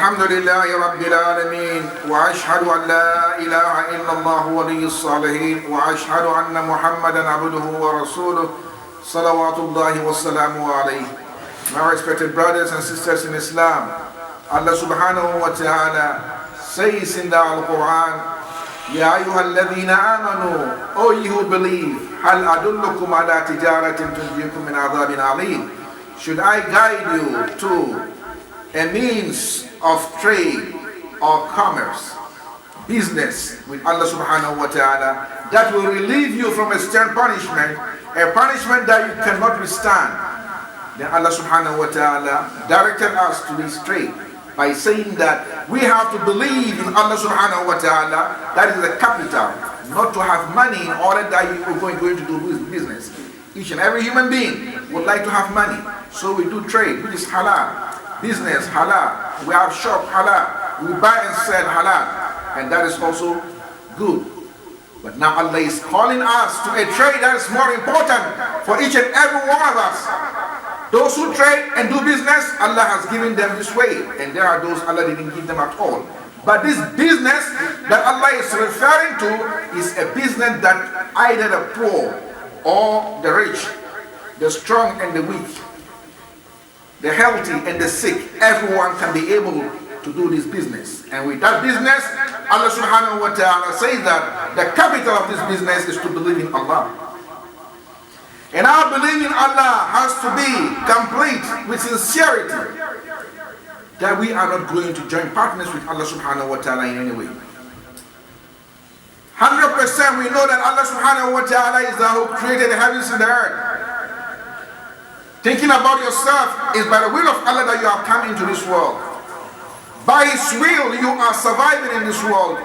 الحمد لله رب العالمين وأشهد أن لا إله إلا الله ولي الصالحين وأشهد أن محمدا عبده ورسوله صلوات الله وسلامه عليه. My respected brothers and sisters in Islam, Allah subhanahu wa ta'ala says in the Al-Quran, يا أيها الذين آمنوا, O ye who believe, هل أدلكم على تجارة تنجيكم من عذاب عليم. Should I guide you to a means of trade or commerce, business with Allah subhanahu wa ta'ala that will relieve you from a stern punishment, a punishment that you cannot withstand? Then Allah subhanahu wa ta'ala directed us to this trade by saying that we have to believe in Allah subhanahu wa ta'ala. That is the capital, not to have money in order that you are going to do business. Each and every human being would like to have money, so we do trade, which is halal. Business, halal. We have shop, halal. We buy and sell, halal. And that is also good. But now Allah is calling us to a trade that is more important for each and every one of us. Those who trade and do business, Allah has given them this way. And there are those Allah didn't give them at all. But this business that Allah is referring to is a business that either the poor or the rich, the strong and the weak, the healthy and the sick, everyone can be able to do this business. And with that business, Allah subhanahu wa ta'ala says that the capital of this business is to believe in Allah. And our belief in Allah has to be complete with sincerity, that we are not going to join partners with Allah subhanahu wa ta'ala in any way. 100% we know that Allah subhanahu wa ta'ala is the who created the heavens and the earth. Thinking about yourself is by the will of Allah that you have come into this world. By His will you are surviving in this world,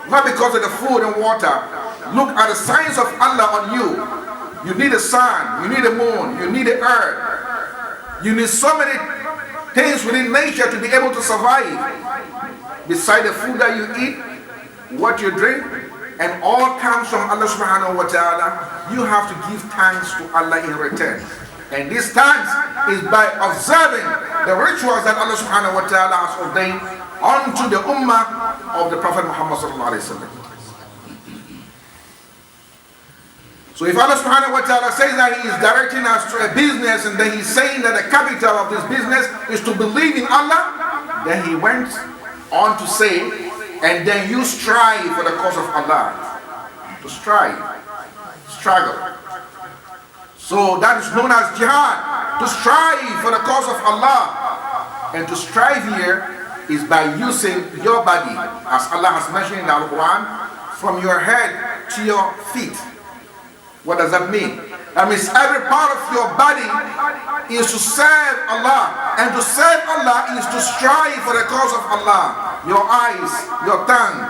not because of the food and water. Look at the signs of Allah on you. You need the sun, you need the moon, you need the earth. You need so many things within nature to be able to survive. Beside the food that you eat, what you drink, and all comes from Allah subhanahu wa ta'ala. You have to give thanks to Allah in return. And this thanks is by observing the rituals that Allah subhanahu wa ta'ala has ordained unto the ummah of the Prophet Muhammad sallallahu alayhi wa sallam. So if Allah subhanahu wa ta'ala says that He is directing us to a business, and then He's saying that the capital of this business is to believe in Allah, then He went on to say, and then you strive for the cause of Allah. To strive, struggle. So that is known as jihad, to strive for the cause of Allah. And to strive here is by using your body, as Allah has mentioned in the Quran, from your head to your feet. What does that mean? That means every part of your body is to serve Allah. And to serve Allah is to strive for the cause of Allah. Your eyes, your tongue,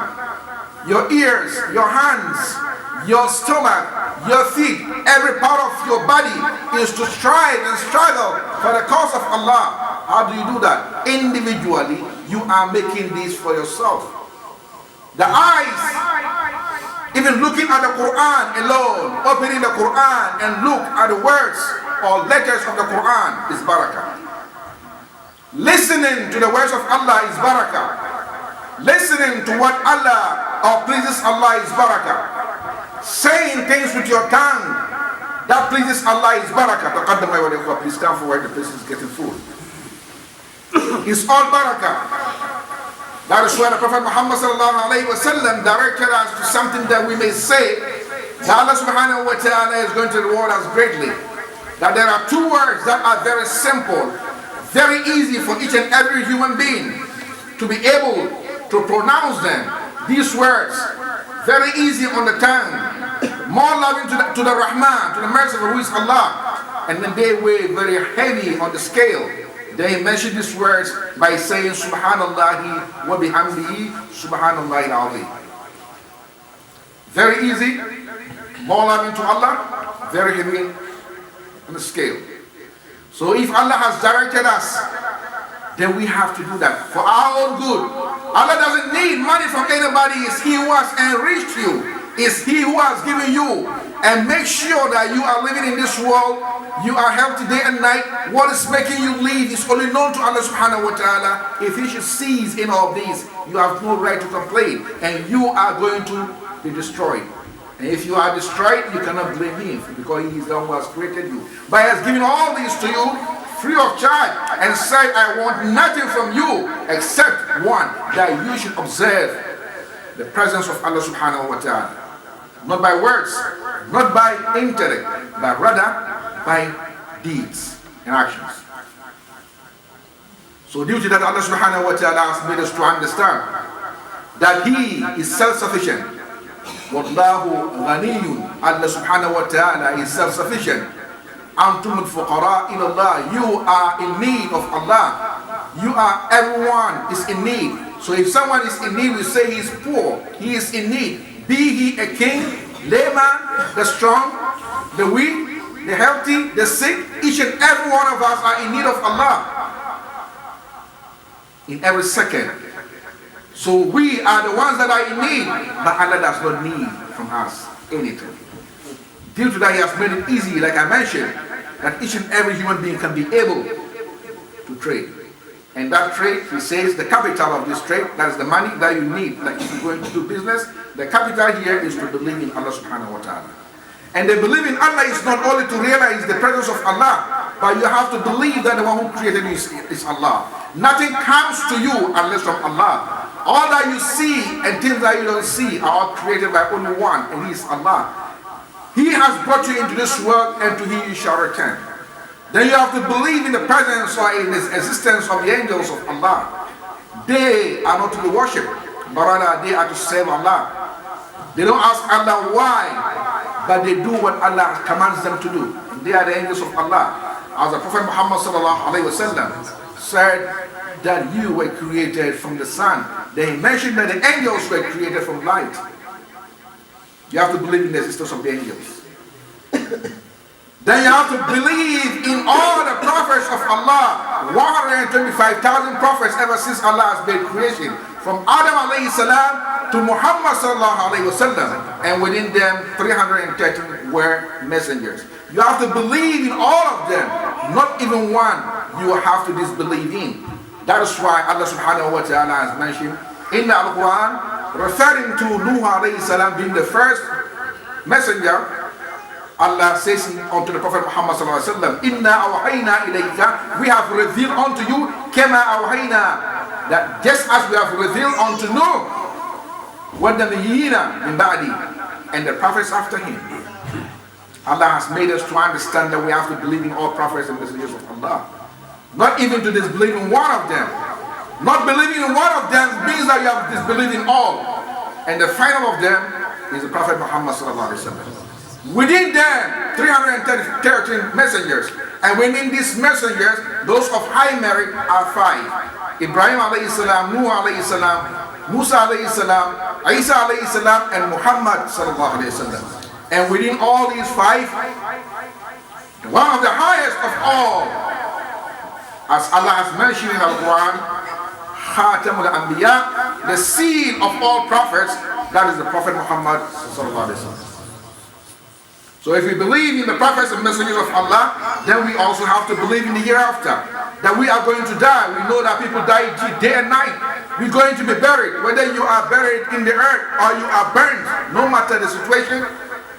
your ears, your hands, your stomach, your feet, every part of your body is to strive and struggle for the cause of Allah. How do you do that? Individually, you are making this for yourself. The eyes, even looking at the Quran alone, opening the Quran and look at the words or letters of the Quran is barakah. Listening to the words of Allah is barakah. Listening to what Allah or pleases Allah is barakah. Saying things with your tongue that pleases Allah is barakah. Please come forward, the person is getting food. It's all barakah. That is why the Prophet Muhammad sallallahu alayhi wa sallam directed us to something that we may say that Allah subhanahu wa ta'ala is going to reward us greatly. That there are two words that are very simple, very easy for each and every human being to be able to pronounce them. These words, very easy on the tongue, more loving to the Rahman, to the merciful who is Allah, and then they weigh very heavy on the scale. They mention these words by saying Subhanallahi wa bihamdihi Subhanallahi al-Azim. Very easy, more loving to Allah, very heavy on the scale. So if Allah has directed us, then we have to do that for our own good. Allah doesn't need money from anybody. It's He who has enriched you is He who has given you, and make sure that you are living in this world, you are healthy day and night. What is making you live is only known to Allah subhanahu wa ta'ala. If He should cease in all these, you have no right to complain, and you are going to be destroyed. And if you are destroyed, you cannot blame Him, because He is the one who has created you. But He has given all these to you free of charge, and said, I want nothing from you except one, that you should observe the presence of Allah subhanahu wa ta'ala. Not by words, not by intellect, but rather by deeds and actions. So due to that, Allah subhanahu wa ta'ala has made us to understand that He is self-sufficient. Wallahu ghaniyun. Allah subhanahu wa ta'ala is self-sufficient. Antum al-fuqara ila Allah. You are in need of Allah. Everyone is in need. So if someone is in need, we say he is poor. He is in need. Be he a king, layman, the strong, the weak, the healthy, the sick. Each and every one of us are in need of Allah. In every second. So we are the ones that are in need, but Allah does not need from us anything. Due to that, He has made it easy, like I mentioned, that each and every human being can be able to trade. And that trade, He says, the capital of this trade, that is the money that you need. Like if you're going to do business, the capital here is to believe in Allah subhanahu wa ta'ala. And the belief in Allah is not only to realize the presence of Allah, but you have to believe that the one who created you is Allah. Nothing comes to you unless from Allah. All that you see and things that you don't see are all created by only one, and He is Allah. He has brought you into this world, and to Him you shall return. Then you have to believe in the presence or in the existence of the angels of Allah. They are not to be worshipped, but rather they are to serve Allah. They don't ask Allah why, but they do what Allah commands them to do. They are the angels of Allah. As the Prophet Muhammad sallallahu alaihi wasallam said that you were created from the sun. They mentioned that the angels were created from light. You have to believe in the existence of the angels. Then you have to believe in all the prophets of Allah. 125,000 prophets ever since Allah has made creation. From Adam alayhi salam to Muhammad sallallahu alayhi wasallam. And within them, 330 were messengers. You have to believe in all of them. Not even one you have to disbelieve in. That is why Allah subhanahu wa ta'ala has mentioned in the Al-Quran, referring to Nuh alayhi salam being the first messenger. Allah says unto the Prophet Muhammad sallallahu alaihi wasallam, "Inna awhayna ilayka," we have revealed unto you, kama awhayna, that just as we have revealed unto Nuh, wa nabiyyina min ba'di, and the prophets after him. Allah has made us to understand that we have to believe in all prophets and messengers of Allah, not even to disbelieve in one of them. Not believing in one of them means that you have disbelieved in all, and the final of them is the Prophet Muhammad sallallahu alaihi wasallam. Within them, 313 messengers. And within these messengers, those of high merit are 5. Ibrahim alayhi salam, Nuh alayhi salam, Musa alayhi salam, Isa alayhi salam, and Muhammad sallallahu alayhi wasallam. And within all these 5, one of the highest of all, as Allah has mentioned in Al-Quran, Khatamul Anbiya, the seal of all prophets, that is the Prophet Muhammad sallallahu alayhi wasallam. So if we believe in the prophets and messengers of Allah, then we also have to believe in the hereafter. That we are going to die. We know that people die day and night. We're going to be buried. Whether you are buried in the earth or you are burned, no matter the situation,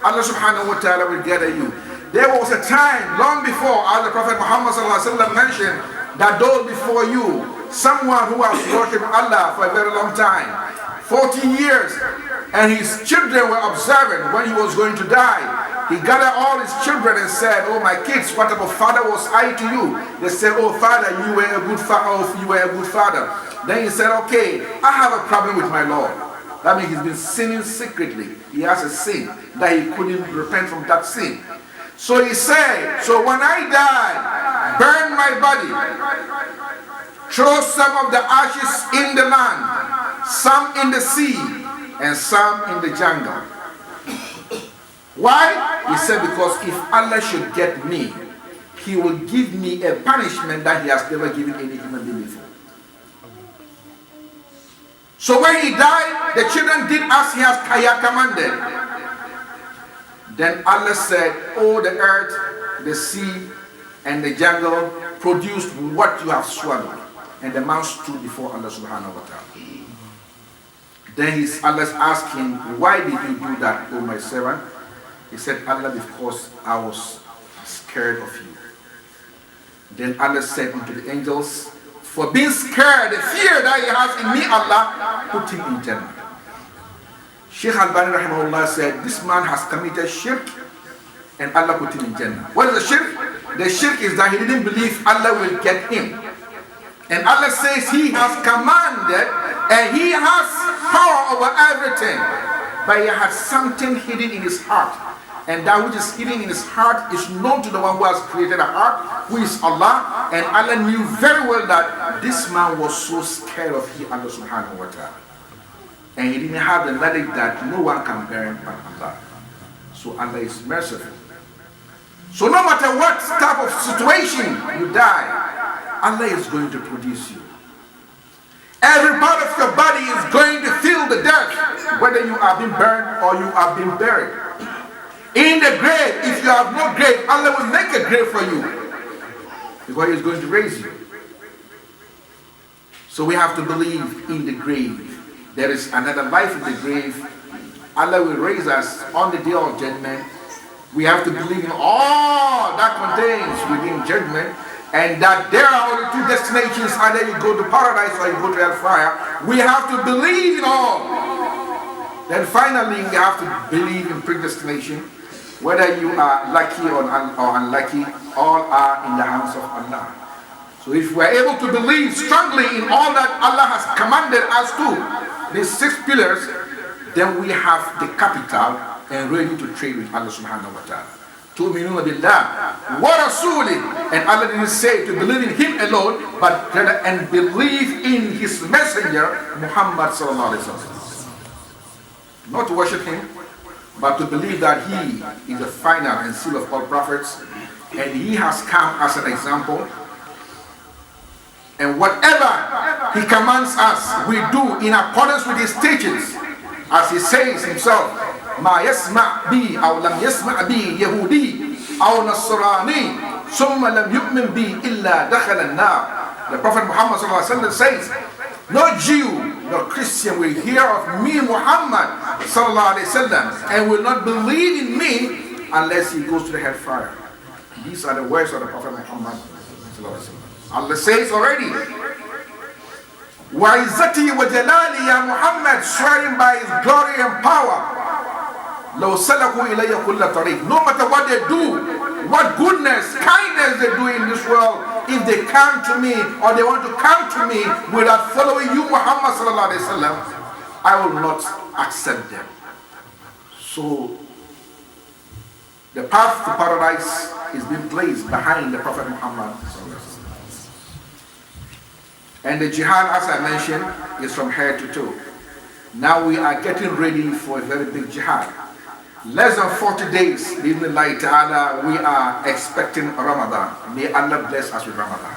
Allah subhanahu wa ta'ala will gather you. There was a time long before, as the Prophet Muhammad sallallahu alaihi wasallam mentioned, that those before you, someone who has worshipped Allah for a very long time, 40 years, and his children were observant when he was going to die. He gathered all his children and said, "Oh my kids, what type of father was I to you?" They said, "Oh father, you were a good father. You were a good father." Then he said, "Okay, I have a problem with my Lord." That means he's been sinning secretly. He has a sin that he couldn't repent from that sin. So he said, "So when I die, burn my body, throw some of the ashes in the land, some in the sea, and some in the jungle." Why? He said, because if Allah should get me, He will give me a punishment that He has never given any human being before. So when he died, the children did as he has commanded. Then Allah said, "Oh, the earth, the sea, and the jungle produced what you have swallowed." And the man stood before Allah subhanahu wa ta'ala. Then Allah asked him, "Why did you do that, O my servant?" He said, "Allah, because I was scared of you." Then Allah said unto the angels, "For being scared, the fear that he has in me, Allah, put him in Jannah." Sheikh Al-Bani rahimahullah said, this man has committed shirk and Allah put him in Jannah. What is the shirk? The shirk is that he didn't believe Allah will get him. And Allah says he has commanded and he has power over everything. But he has something hidden in his heart. And that which is hidden in his heart is known to the one who has created a heart, who is Allah. And Allah knew very well that this man was so scared of Allah subhanahu wa ta'ala. And he didn't have the knowledge that no one can bear him but Allah. So Allah is merciful. So no matter what type of situation you die, Allah is going to produce you. Every part of your body is going to feel the death, whether you are being burned or you are being buried. In the grave, if you have no grave, Allah will make a grave for you, because He is going to raise you. So we have to believe in the grave. There is another life in the grave. Allah will raise us on the day of judgment. We have to believe in all that contains within judgment, and that there are only two destinations: either you go to paradise or you go to hellfire. We have to believe in all. Then finally, we have to believe in predestination. Whether you are lucky or unlucky, all are in the hands of Allah. So if we are able to believe strongly in all that Allah has commanded us to, these 6 pillars, then we have the capital and ready to trade with Allah subhanahu wa ta'ala. تُؤْمِنُونَ بِاللَّهِ وَرَسُولِهِ. And Allah didn't say to believe in Him alone, but rather and believe in His messenger, Muhammad sallallahu alaihi wasallam. Not to worship Him, but to believe that He is the final and seal of all prophets, and He has come as an example. And whatever He commands us, we do in accordance with His teachings. As He says Himself, "Ma yasma' bi aw lam yasma' bi Yahudi aw Nasrani summa lam yu'min bi illa dakhala an-nar." The Prophet Muhammad sallallahu alaihi wasallam says, "No Jew, no Christian will hear of me, Muhammad sallallahu alaihi wasallam, and will not believe in me unless he goes to the hellfire." These are the words of the Prophet Muhammad sallallahu alaihi wasallam. Allah says already, وَعِزَّتِي وَجَلَالِي يَا Muhammad, swearing by His glory and power, لَوْ سَلَكُوا إِلَيَّ كُلَّ طَرِيقٍ. No matter what they do, what goodness, kindness they do in this world, if they come to me or they want to come to me without following you, Muhammad sallallahu alaihi wasallam, I will not accept them. So the path to paradise is being placed behind the Prophet Muhammad sallallahu alaihi wasallam. And the jihad, as I mentioned, is from head to toe. Now we are getting ready for a very big jihad. Less than 40 days, bi'idhnillahi ta'ala, we are expecting Ramadan. May Allah bless us with Ramadan.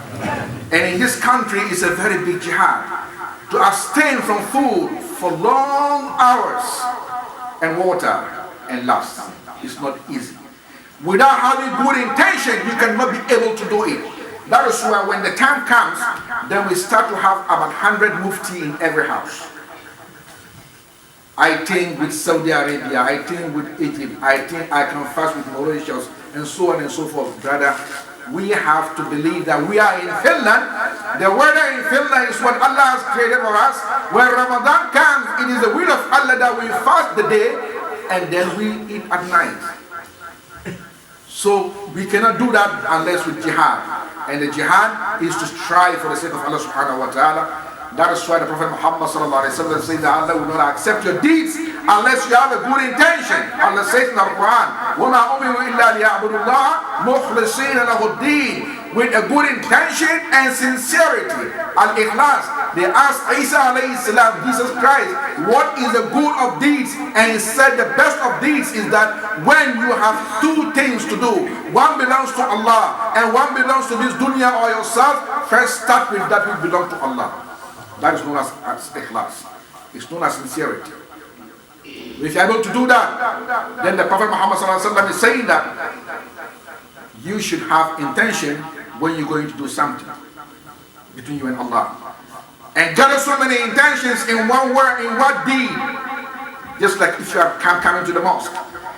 And in this country, it's a very big jihad. To abstain from food for long hours and water and lust is not easy. Without having good intention, you cannot be able to do it. That is why when the time comes, then we start to have about 100 mufti in every house. I think with Saudi Arabia, I think with Egypt, I think I can fast with Mauritius, and so on and so forth. Brother, we have to believe that we are in Finland. The weather in Finland is what Allah has created for us. When Ramadan comes, it is the will of Allah that we fast the day and then we eat at night. So we cannot do that unless with jihad. And the jihad is to strive for the sake of Allah subhanahu wa ta'ala. That is why the Prophet Muhammad sallallahu alaihi wasallam says that Allah will not accept your deeds unless you have a good intention. Allah says in the Quran, وَمَا أُمِرُوا إِلَّا لِيَعْبُدُوا اللَّهَ مُخْلِصِينَ لَهُ الدِّينَ, with a good intention and sincerity. Al-Ikhlas. They asked Isa alayhi salam, Jesus Christ, what is the good of deeds? And he said the best of deeds is that when you have 2 things to do, one belongs to Allah and one belongs to this dunya or yourself, first start with that which belongs to Allah. That is known as ikhlas. It's known as sincerity. If you're able to do that, then the Prophet Muhammad ﷺ is saying that you should have intention when you're going to do something between you and Allah. And gather so many intentions in one word, in one deed. Just like if you are coming to the mosque.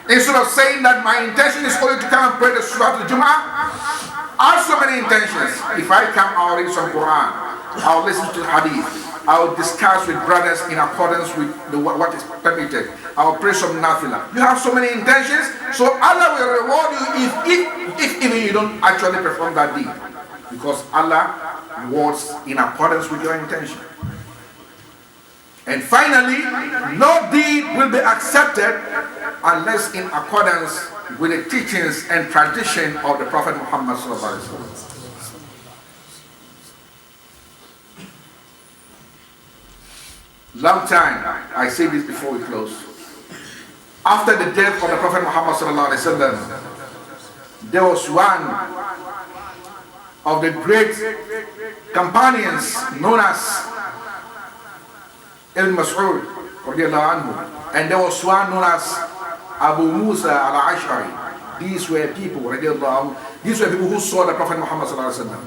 Instead of saying that my intention is only to come and pray the Surah al-Jum'ah, I have so many intentions. If I come, I'll read some Quran. I'll listen to Hadith. I'll discuss with brothers in accordance with what is permitted. I'll pray some nafila. You have so many intentions, so Allah will reward you if even you don't actually perform that deed. Because Allah rewards in accordance with your intention. And finally, no deed will be accepted unless in accordance with the teachings and tradition of the Prophet Muhammad sallallahu alaihi wasallam. Long time, I say this before we close. After the death of the Prophet Muhammad sallallahu alaihi wasallam, there was one of the great companions known as Ibn Mas'ud radiallahu anhu, and there was one known as Abu Musa al-Ash'ari. These were people radiallahu anhu, these were people who saw the Prophet Muhammad sallallahu alaihi wasallam.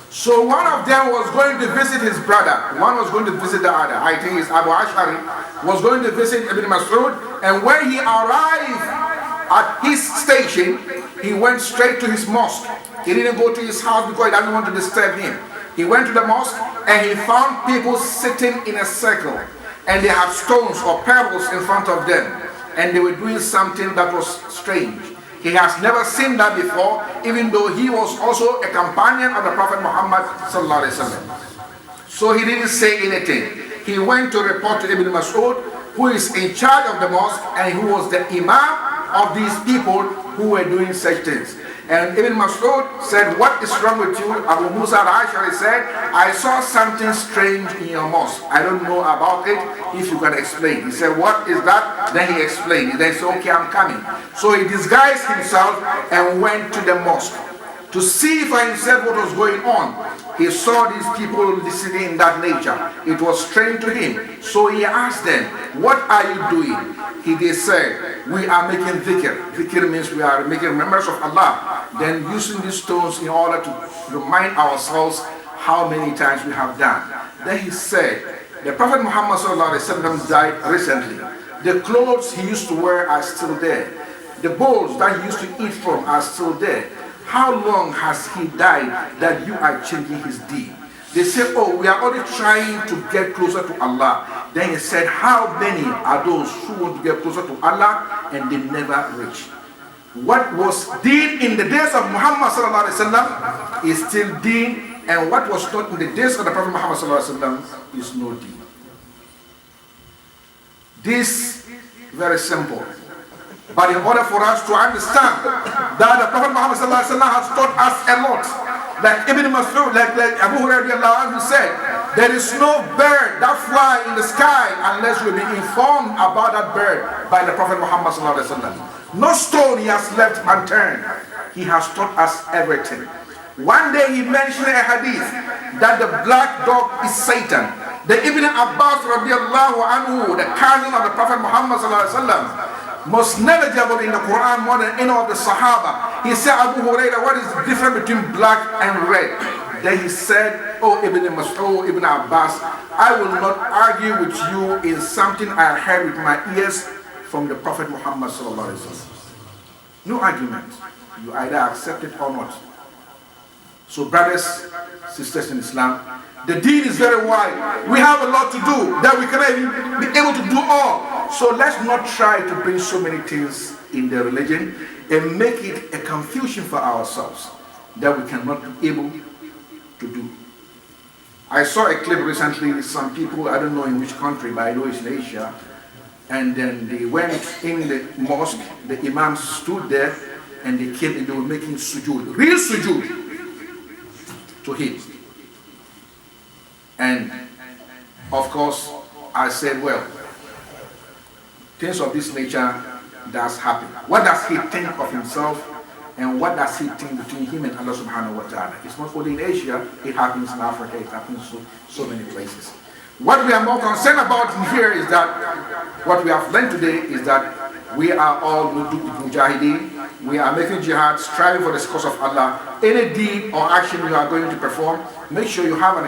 So one of them was going to visit his brother, one was going to visit the other. I think it's Abu Ash'ari was going to visit Ibn Mas'ud, and when he arrived at his station, he went straight to his mosque. He didn't go to his house because he doesn't want to disturb him. He went to the mosque and he found people sitting in a circle, and they had stones or pebbles in front of them, and they were doing something that was strange. He has never seen that before, even though he was also a companion of the Prophet Muhammad sallallahu alaihi wasallam. So he didn't say anything. He went to report to Ibn Mas'ud, who is in charge of the mosque and who was the imam of these people who were doing such things. And Ibn Mas'ud said, "What is wrong with you?" Abu Musa al-Ash'ari said, "I saw something strange in your mosque. I don't know about it. If you can explain." He said, "What is that?" Then he explained. They said, "Okay, I'm coming." So he disguised himself and went to the mosque to see for himself what was going on. He saw these people listening in that nature. It was strange to him. So he asked them, "What are you doing?" They said, "We are making dhikr." Dhikr means we are making remembrance of Allah. Then using these stones in order to remind ourselves how many times we have done. Then he said, the Prophet Muhammad sallallahu alaihi wasallam died recently. The clothes he used to wear are still there. The bowls that he used to eat from are still there. How long has he died that you are changing his deed? They said, "Oh, we are only trying to get closer to Allah." Then he said, "How many are those who want to get closer to Allah and they never reach?" What was deen in the days of Muhammad sallallahu alaihi wasallam is still deen, and what was taught in the days of the Prophet Muhammad sallallahu alaihi wasallam is no deen. This very simple. But in order for us to understand that the Prophet Muhammad sallallahu alaihi wasallam has taught us a lot, like Ibn Mas'ud, like Abu Hurairah said, there is no bird that fly in the sky unless we be informed about that bird by the Prophet Muhammad sallallahu alaihi wasallam. No stone he has left unturned. He has taught us everything. One day he mentioned a hadith that the black dog is Satan. The Ibn Abbas radiallahu anhu, the cousin of the Prophet Muhammad sallallahu alaihi wasallam, most knowledgeable in the Quran more than any of the Sahaba. He said, "Abu Hurairah, what is the difference between black and red?" Then he said, "Oh Ibn Mas'ud, Ibn Abbas, I will not argue with you in something I heard with my ears from the Prophet Muhammad sallallahu alaihi wasallam." No argument. You either accept it or not. So brothers, sisters in Islam, the deed is very wide. We have a lot to do that we cannot even be able to do all. So let's not try to bring so many things in the religion and make it a confusion for ourselves that we cannot be able to do. I saw a clip recently with some people, I don't know in which country, but I know it's in Asia, and then they went in the mosque, the imam stood there, and they came and they were making sujood, real sujood to him. And of course, I said, well, things of this nature does happen. What does he think of himself, and what does he think between him and Allah subhanahu wa ta'ala? It's not only in Asia, it happens in Africa, it happens in so many places. What we are more concerned about here is that what we have learned today is that we are all mujahideen. We are making jihad, striving for the cause of Allah. Any deed or action you are going to perform, make sure you have an